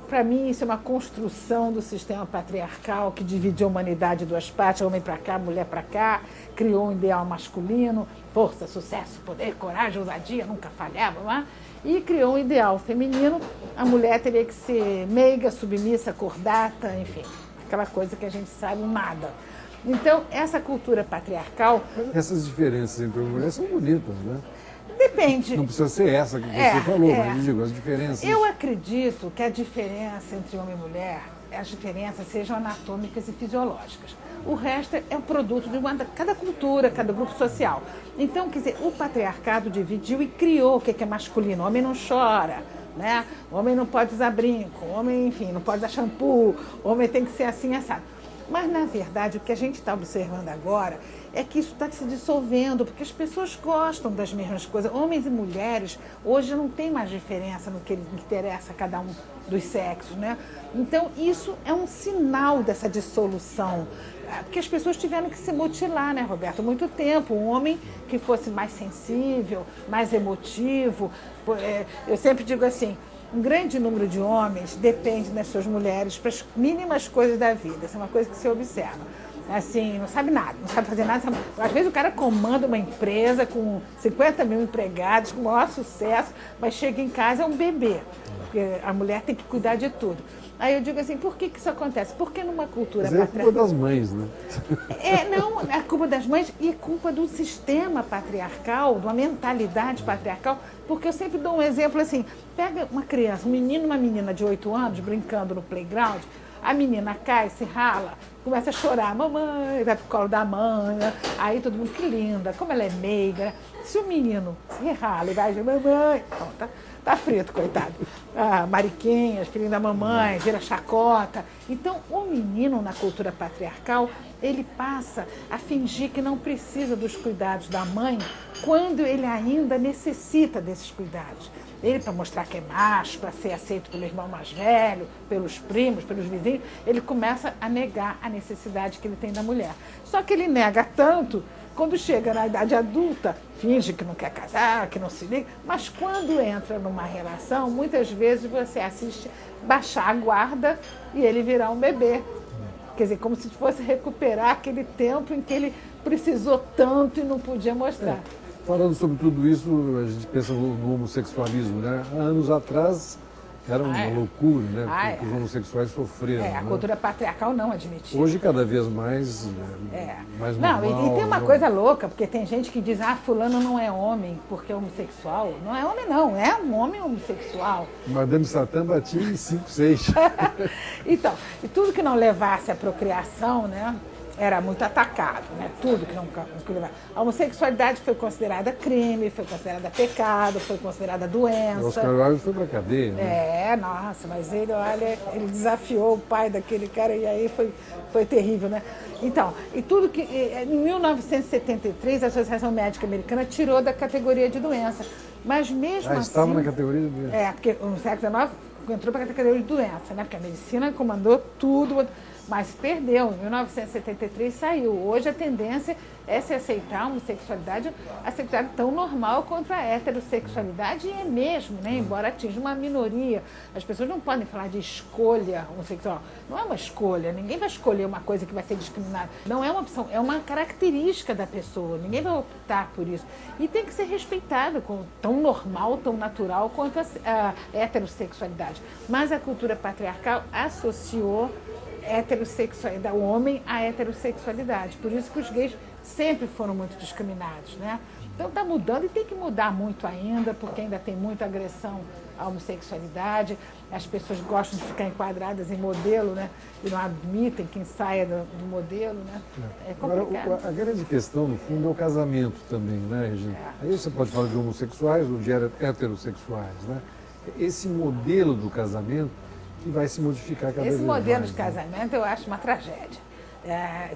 para mim, isso é uma construção do sistema patriarcal que dividiu a humanidade em duas partes, homem para cá, mulher para cá, criou um ideal masculino, força, sucesso, poder, coragem, ousadia, nunca falhava, não é? E criou um ideal feminino, a mulher teria que ser meiga, submissa, cordata, enfim, aquela coisa que a gente sabe nada. Então, essa cultura patriarcal... Essas diferenças entre homem e mulher são bonitas, né? Depende. Não precisa ser essa que você falou, mas eu digo, as diferenças... Eu acredito que a diferença entre homem e mulher, as diferenças sejam anatômicas e fisiológicas. O resto é um produto de cada cultura, cada grupo social. Então, quer dizer, o patriarcado dividiu e criou o que é masculino. O homem não chora, né? O homem não pode usar brinco, o homem, enfim, não pode usar shampoo, o homem tem que ser assim, assado. Mas, na verdade, o que a gente está observando agora é que isso está se dissolvendo, porque as pessoas gostam das mesmas coisas. Homens e mulheres, hoje não tem mais diferença no que interessa a cada um dos sexos, né? Então, isso é um sinal dessa dissolução. Porque as pessoas tiveram que se mutilar, né, Roberto? Muito tempo. Um homem que fosse mais sensível, mais emotivo. Eu sempre digo assim, um grande número de homens depende das suas mulheres para as mínimas coisas da vida. Essa é uma coisa que se observa. Assim, não sabe nada, não sabe fazer nada. Às vezes o cara comanda uma empresa com 50 mil empregados, com o maior sucesso, mas chega em casa é um bebê. Porque a mulher tem que cuidar de tudo. Aí eu digo assim, por que isso acontece? Porque numa cultura patriarcal... É culpa das mães, né? Não, é culpa das mães e é culpa do sistema patriarcal, de uma mentalidade patriarcal, porque eu sempre dou um exemplo assim, pega uma criança, um menino e uma menina de 8 anos brincando no playground, a menina cai, se rala, começa a chorar, mamãe, vai pro colo da mãe, aí todo mundo, que linda, como ela é meiga. Se o menino se rala e vai dizer, mamãe, então, tá frito, coitado. Mariquinhas, filhinho da mamãe, vira chacota. Então, o menino na cultura patriarcal, ele passa a fingir que não precisa dos cuidados da mãe quando ele ainda necessita desses cuidados. Ele, para mostrar que é macho, para ser aceito pelo irmão mais velho, pelos primos, pelos vizinhos, ele começa a negar a necessidade que ele tem da mulher. Só que ele nega tanto, quando chega na idade adulta, finge que não quer casar, que não se liga, mas quando entra numa relação, muitas vezes você assiste baixar a guarda e ele virar um bebê. Quer dizer, como se fosse recuperar aquele tempo em que ele precisou tanto e não podia mostrar. Falando sobre tudo isso, a gente pensa no homossexualismo, né? Há anos atrás era uma loucura, né? Porque os homossexuais sofreram. A cultura patriarcal não admitia. Hoje, cada vez mais, mais normal. Não, e tem uma coisa louca, porque tem gente que diz, fulano não é homem porque é homossexual. Não é homem, não, é um homem homossexual. Madame Satã batia em 5, 6. Então, e tudo que não levasse à procriação, né? Era muito atacado, né? Tudo que não levava. A homossexualidade foi considerada crime, foi considerada pecado, foi considerada doença. O Oscar Wilde foi para a cadeia, né? Nossa, mas ele, olha, ele desafiou o pai daquele cara e aí foi terrível, né? Então, e tudo que... Em 1973, a Associação Médica Americana tirou da categoria de doença. Mas mesmo assim... estava na categoria de doença. Porque no século XIX entrou para a categoria de doença, né? Porque a medicina comandou tudo... Mas perdeu, em 1973 saiu. Hoje a tendência é se aceitar a homossexualidade, aceitar tão normal quanto a heterossexualidade, e é mesmo, né? Embora atinja uma minoria. As pessoas não podem falar de escolha homossexual. Não é uma escolha, ninguém vai escolher uma coisa que vai ser discriminada. Não é uma opção, é uma característica da pessoa, ninguém vai optar por isso. E tem que ser respeitado, tão normal, tão natural quanto a heterossexualidade. Mas a cultura patriarcal associou heterossexualidade, o homem à heterossexualidade. Por isso que os gays sempre foram muito discriminados, né? Então está mudando e tem que mudar muito ainda, porque ainda tem muita agressão à homossexualidade, as pessoas gostam de ficar enquadradas em modelo, né? E não admitem quem saia do modelo, né? É complicado. Agora, a grande questão, no fundo, é o casamento também, né, Regina? Aí você pode falar de homossexuais ou de heterossexuais, né? Esse modelo do casamento que vai se modificar cada vez mais. Esse modelo de casamento eu acho uma tragédia.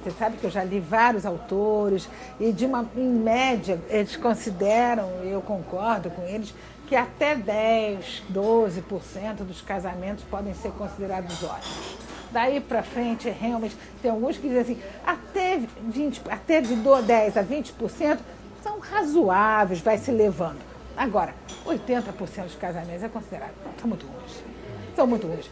Você sabe que eu já li vários autores e, em média, eles consideram, e eu concordo com eles, que até 10, 12% dos casamentos podem ser considerados ótimos. Daí para frente, realmente, tem alguns que dizem assim, até de 10 a 20% são razoáveis, vai se levando. Agora, 80% dos casamentos é considerado, está muito ruins. São muito ruins.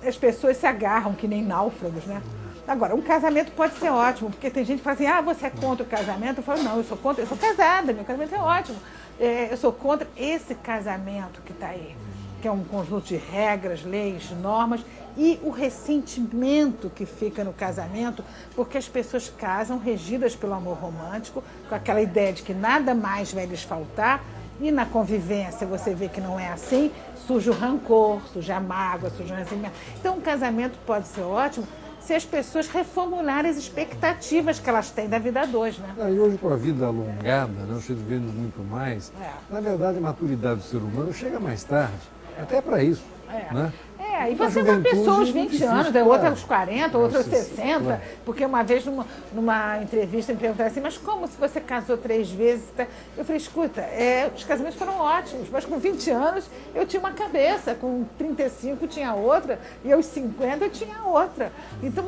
As pessoas se agarram que nem náufragos, né? Agora, um casamento pode ser ótimo, porque tem gente que fala assim, você é contra o casamento? Eu falo, não, eu sou contra, eu sou casada, meu casamento é ótimo. Eu sou contra esse casamento que está aí, que é um conjunto de regras, leis, normas, E o ressentimento que fica no casamento, porque as pessoas casam regidas pelo amor romântico, com aquela ideia de que nada mais vai lhes faltar, e na convivência você vê que não é assim, surge o rancor, surge a mágoa, surge o ressentimento. Então um casamento pode ser ótimo se as pessoas reformularem as expectativas que elas têm da vida a dois, né? E hoje, com a vida alongada, né, nós vivendo muito mais, na verdade a maturidade do ser humano chega mais tarde, até para isso. Né? E você é uma pessoa aos 20 anos, outra aos 40, outra aos 60, claro. Porque uma vez numa entrevista me perguntaram assim, mas como se você casou 3 vezes? Eu falei, escuta, os casamentos foram ótimos, mas com 20 anos eu tinha uma cabeça, com 35 eu tinha outra, e aos 50 eu tinha outra. Então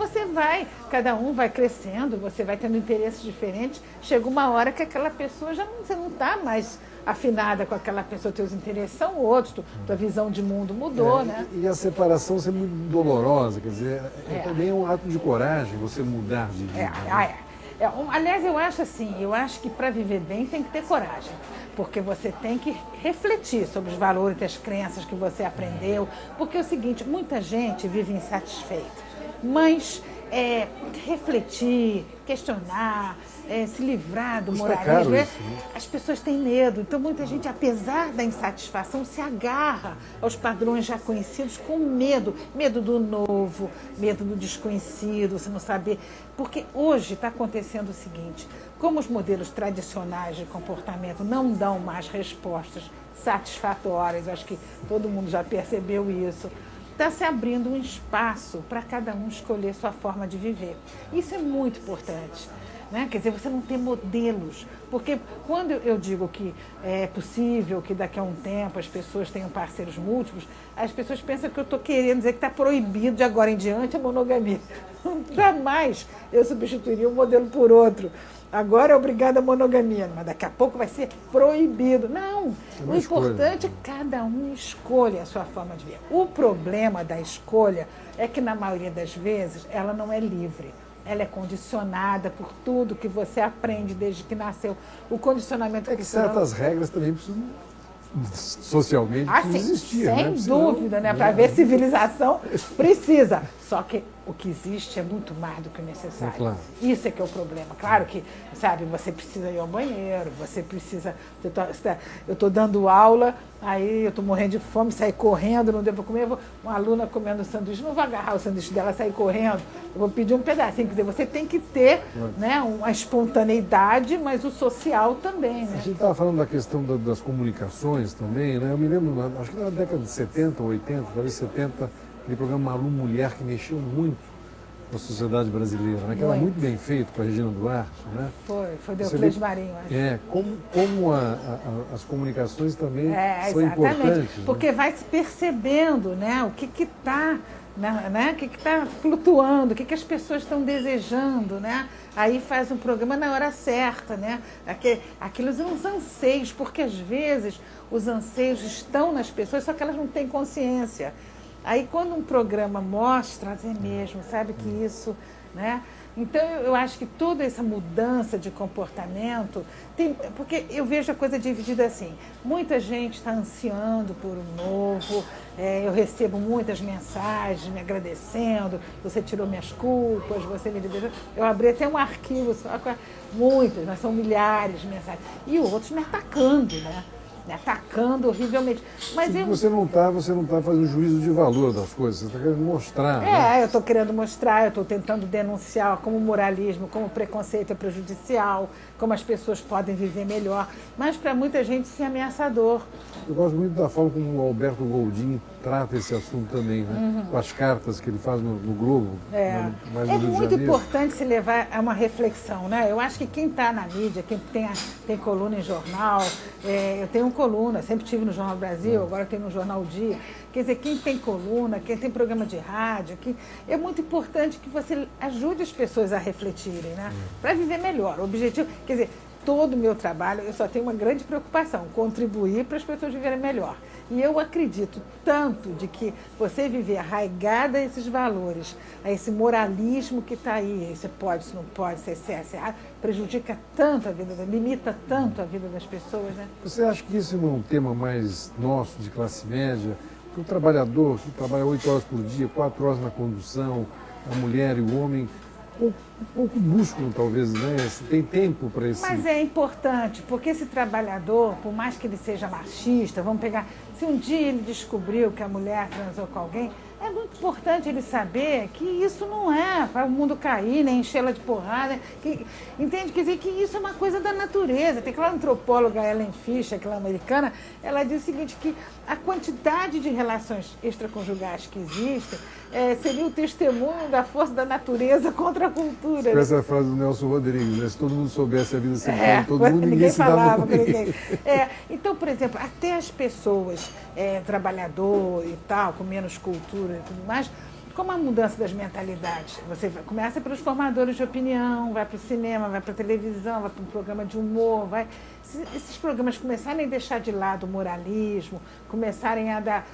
cada um vai crescendo, você vai tendo interesses diferentes, chega uma hora que aquela pessoa você não está mais afinada com aquela pessoa, teus interesses são outros, tua visão de mundo mudou, né? E a separação ser muito dolorosa, quer dizer, também é um ato de coragem você mudar de vida. Aliás, eu acho que para viver bem tem que ter coragem, porque você tem que refletir sobre os valores e as crenças que você aprendeu, porque é o seguinte, muita gente vive insatisfeita, mas refletir, questionar, se livrar do moralismo. As pessoas têm medo, então muita gente, apesar da insatisfação, se agarra aos padrões já conhecidos com medo do novo, medo do desconhecido, você não saber. Porque hoje está acontecendo o seguinte, como os modelos tradicionais de comportamento não dão mais respostas satisfatórias, acho que todo mundo já percebeu isso, está se abrindo um espaço para cada um escolher sua forma de viver. Isso é muito importante. Né? Quer dizer, você não ter modelos, porque quando eu digo que é possível que daqui a um tempo as pessoas tenham parceiros múltiplos, as pessoas pensam que eu estou querendo dizer que está proibido de agora em diante a monogamia. Jamais eu substituiria um modelo por outro. Agora é obrigada a monogamia, mas daqui a pouco vai ser proibido. Não, o importante é que cada um escolha a sua forma de viver. O problema da escolha é que, na maioria das vezes, ela não é livre. Ela é condicionada por tudo que você aprende desde que nasceu. O condicionamento... que certas regras também precisam, socialmente, existir. Sem dúvida, né? Para haver civilização, precisa. Só que o que existe é muito mais do que o necessário. Claro. Isso é que é o problema. Claro que, sabe, você precisa ir ao banheiro, você precisa... Eu estou dando aula, aí eu estou morrendo de fome, sair correndo, não devo para comer, uma aluna comendo sanduíche, não vou agarrar o sanduíche dela, sair correndo, eu vou pedir um pedacinho. Quer dizer, você tem que ter né, uma espontaneidade, mas o social também. Né? A gente estava falando da questão das comunicações também, né? Eu me lembro, acho que na década de 70, 80, talvez 70, aquele programa Malu Mulher, que mexeu muito com a sociedade brasileira, né? Que era muito bem feito com a Regina Duarte. Né? Foi do Euclides Marinho, acho. Como as comunicações também são importantes. Porque vai se percebendo né, o que está né, o que está flutuando, o que as pessoas estão desejando, né? Aí faz um programa na hora certa, né? Aqueles são os anseios, porque às vezes os anseios estão nas pessoas, só que elas não têm consciência. Aí quando um programa mostra, é mesmo, sabe que isso, né? Então eu acho que toda essa mudança de comportamento, porque eu vejo a coisa dividida assim, muita gente está ansiando por um novo, eu recebo muitas mensagens me agradecendo, você tirou minhas culpas, você me liberou, eu abri até um arquivo só com muitas, mas são milhares de mensagens, e outros me atacando, né? Atacando horrivelmente. Mas você não está fazendo juízo de valor das coisas, você está querendo mostrar. Eu estou querendo mostrar, eu estou tentando denunciar como o moralismo, como o preconceito é prejudicial, como as pessoas podem viver melhor, mas para muita gente isso é ameaçador. Eu gosto muito da forma como o Alberto Goldin trata esse assunto também, né? Com as cartas que ele faz no Globo. É muito importante se levar a uma reflexão, né? Eu acho que quem está na mídia, quem tem coluna em jornal, eu tenho coluna, sempre tive no Jornal do Brasil, agora tenho no Jornal Dia. Quer dizer, quem tem coluna, quem tem programa de rádio, é muito importante que você ajude as pessoas a refletirem, né? Para viver melhor. O objetivo, quer dizer, todo o meu trabalho, eu só tenho uma grande preocupação, contribuir para as pessoas viverem melhor. E eu acredito tanto de que você viver arraigada a esses valores, a esse moralismo que está aí, você pode, se não pode, se é certo, se é errado, prejudica tanto a vida, limita tanto a vida das pessoas, né? Você acha que isso não é um tema mais nosso, de classe média, O trabalhador que trabalha 8 horas por dia, 4 horas na condução, a mulher e o homem, um pouco músculo talvez, né? Se tem tempo para esse... Mas é importante, porque esse trabalhador, por mais que ele seja machista, vamos pegar, se um dia ele descobriu que a mulher transou com alguém, é muito importante ele saber que isso não é para o mundo cair, nem enchê-la de porrada. Entende? Quer dizer, que isso é uma coisa da natureza. Tem aquela antropóloga Ellen Fisher, aquela americana, ela diz o seguinte, que a quantidade de relações extraconjugais que existem seria o testemunho da força da natureza contra a cultura. Essa é a frase do Nelson Rodrigues, né? Se todo mundo soubesse a vida sexual de todo mundo, ninguém se dava com ninguém. Então, por exemplo, até as pessoas, trabalhador e tal, com menos cultura e tudo mais, como a mudança das mentalidades, você começa pelos formadores de opinião, vai para o cinema, vai para a televisão, vai para um programa de humor, se esses programas começarem a deixar de lado o moralismo, começarem a dar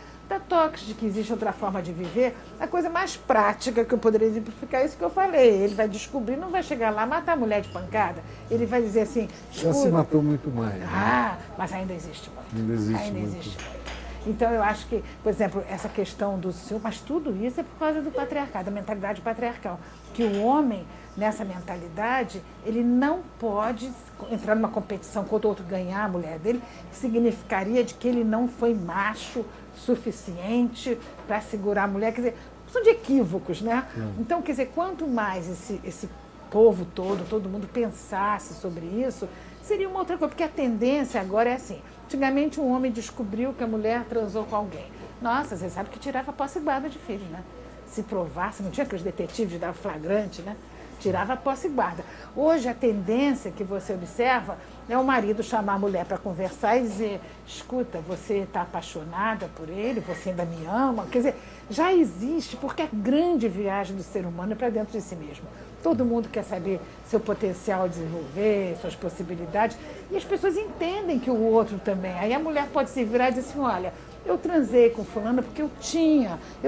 toques de que existe outra forma de viver, a coisa mais prática que eu poderia exemplificar é isso que eu falei. Ele vai descobrir, não vai chegar lá, matar a mulher de pancada. Ele vai dizer assim... Já se matou muito mais. Né? Mas ainda existe muito. Ainda existe muito. Então, eu acho que, por exemplo, essa questão do ciúme, mas tudo isso é por causa do patriarcado, da mentalidade patriarcal. Que o homem, nessa mentalidade, ele não pode entrar numa competição contra o outro, ganhar a mulher dele, significaria de que ele não foi macho suficiente para segurar a mulher. Quer dizer, são de equívocos, né? Então, quer dizer, quanto mais esse povo todo mundo pensasse sobre isso, seria uma outra coisa, porque a tendência agora é assim. Antigamente um homem descobriu que a mulher transou com alguém. Nossa, você sabe que tirava a posse e guarda de filhos, né? Se provasse, não tinha aqueles detetives de dar flagrante, né? Tirava a posse e guarda. Hoje a tendência que você observa é o marido chamar a mulher para conversar e dizer, escuta, você está apaixonada por ele, você ainda me ama. Quer dizer, já existe, porque a grande viagem do ser humano é para dentro de si mesmo. Todo mundo quer saber seu potencial a desenvolver, suas possibilidades, e as pessoas entendem que o outro também. Aí a mulher pode se virar e dizer assim, olha, eu transei com fulano porque eu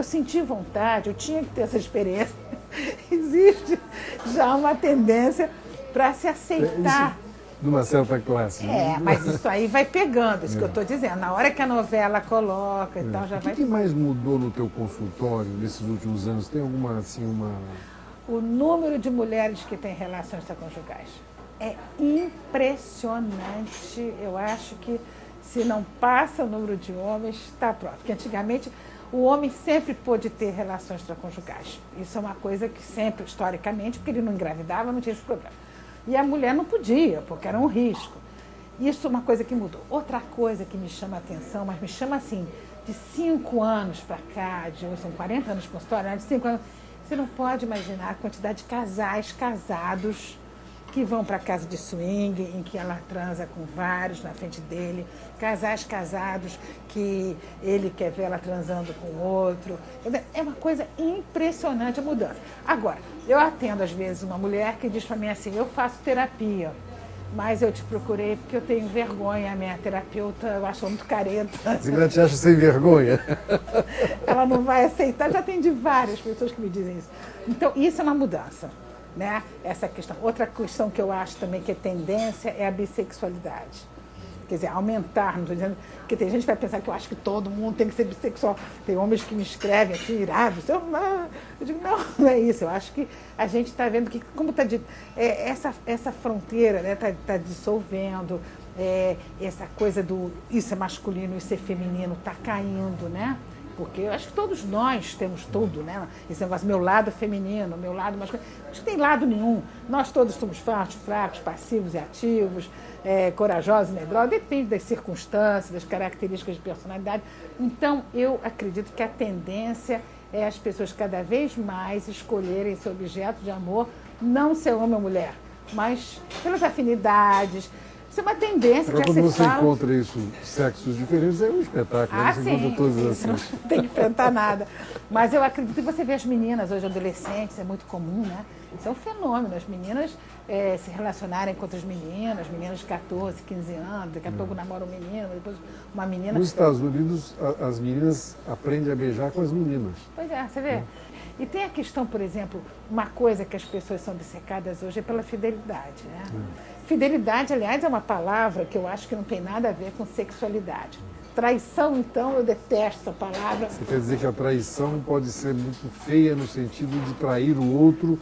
senti vontade, eu tinha que ter essa experiência. Existe já uma tendência para se aceitar. De uma certa classe. Mas isso aí vai pegando, isso que eu estou dizendo. Na hora que a novela coloca e tal, já vai... O que mais mudou no teu consultório nesses últimos anos? Tem alguma, assim, O número de mulheres que têm relações extraconjugais é impressionante. Eu acho que se não passa o número de homens, está pronto. Porque antigamente o homem sempre pôde ter relações extraconjugais. Isso é uma coisa que sempre, historicamente, porque ele não engravidava, não tinha esse problema. E a mulher não podia, porque era um risco. Isso é uma coisa que mudou. Outra coisa que me chama a atenção, mas me chama assim, de 5 anos para cá, são 40 anos de consultório, de 5 anos, você não pode imaginar a quantidade de casais casados que vão para a casa de swing, em que ela transa com vários na frente dele, casais casados que ele quer ver ela transando com o outro. É uma coisa impressionante a mudança. Agora, eu atendo às vezes uma mulher que diz para mim assim, eu faço terapia, mas eu te procurei porque eu tenho vergonha, a minha terapeuta eu acho muito careta. Você ainda te acha sem vergonha? Ela não vai aceitar, já atendi várias pessoas que me dizem isso. Então, isso é uma mudança. Né? Essa questão. Outra questão que eu acho também que é tendência é a bissexualidade. Quer dizer, aumentar, não estou dizendo, porque tem gente que vai pensar que eu acho que todo mundo tem que ser bissexual. Tem homens que me escrevem assim, irados. Eu digo, não é isso. Eu acho que a gente está vendo que, como está essa fronteira está dissolvendo, essa coisa do isso é masculino, isso é feminino, está caindo, né? Porque eu acho que todos nós temos tudo, né? Esse negócio, meu lado feminino, meu lado masculino. Acho que tem lado nenhum. Nós todos somos fortes, fracos, passivos e ativos, corajosos e medrosos. Depende das circunstâncias, das características de personalidade. Então, eu acredito que a tendência é as pessoas cada vez mais escolherem seu objeto de amor, não ser homem ou mulher, mas pelas afinidades. Isso é uma tendência. Agora, quando você encontra isso, sexos diferentes, é um espetáculo. Você encontra todas assim. Não tem que enfrentar nada. Mas eu acredito que você vê as meninas hoje, adolescentes, é muito comum, né? Isso é um fenômeno. As meninas se relacionarem com outras meninas de 14, 15 anos, daqui a pouco namoram um menino, depois uma menina... Nos Estados Unidos, as meninas aprendem a beijar com as meninas. Pois é, você vê. E tem a questão, por exemplo, uma coisa que as pessoas são obcecadas hoje é pela fidelidade, né? Fidelidade, aliás, é uma palavra que eu acho que não tem nada a ver com sexualidade. Traição, então, eu detesto a palavra. Você quer dizer que a traição pode ser muito feia no sentido de trair o outro,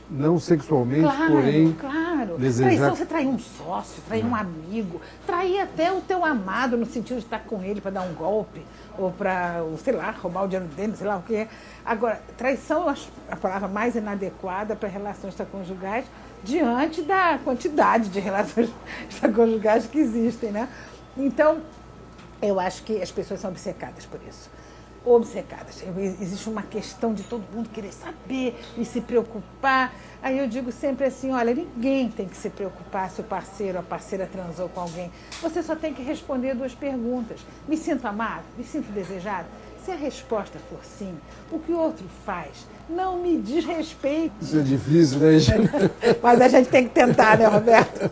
não sexualmente, Claro, porém claro. desejar... Traição, você trair um sócio, trair um amigo, trair até o teu amado no sentido de estar com ele para dar um golpe, ou para, sei lá, roubar o dinheiro dele, sei lá o que é. Agora, traição eu acho a palavra mais inadequada para relações extraconjugais diante da quantidade de relações extraconjugais que existem, né? Então, eu acho que as pessoas são obcecadas por isso. Obcecadas. Existe uma questão de todo mundo querer saber e se preocupar. Aí eu digo sempre assim, olha, ninguém tem que se preocupar se o parceiro ou a parceira transou com alguém. Você só tem que responder 2 perguntas. Me sinto amado? Me sinto desejado? Se a resposta for sim, o que o outro faz não me diz respeito. Isso é difícil, né, gente? Mas a gente tem que tentar, né, Roberto?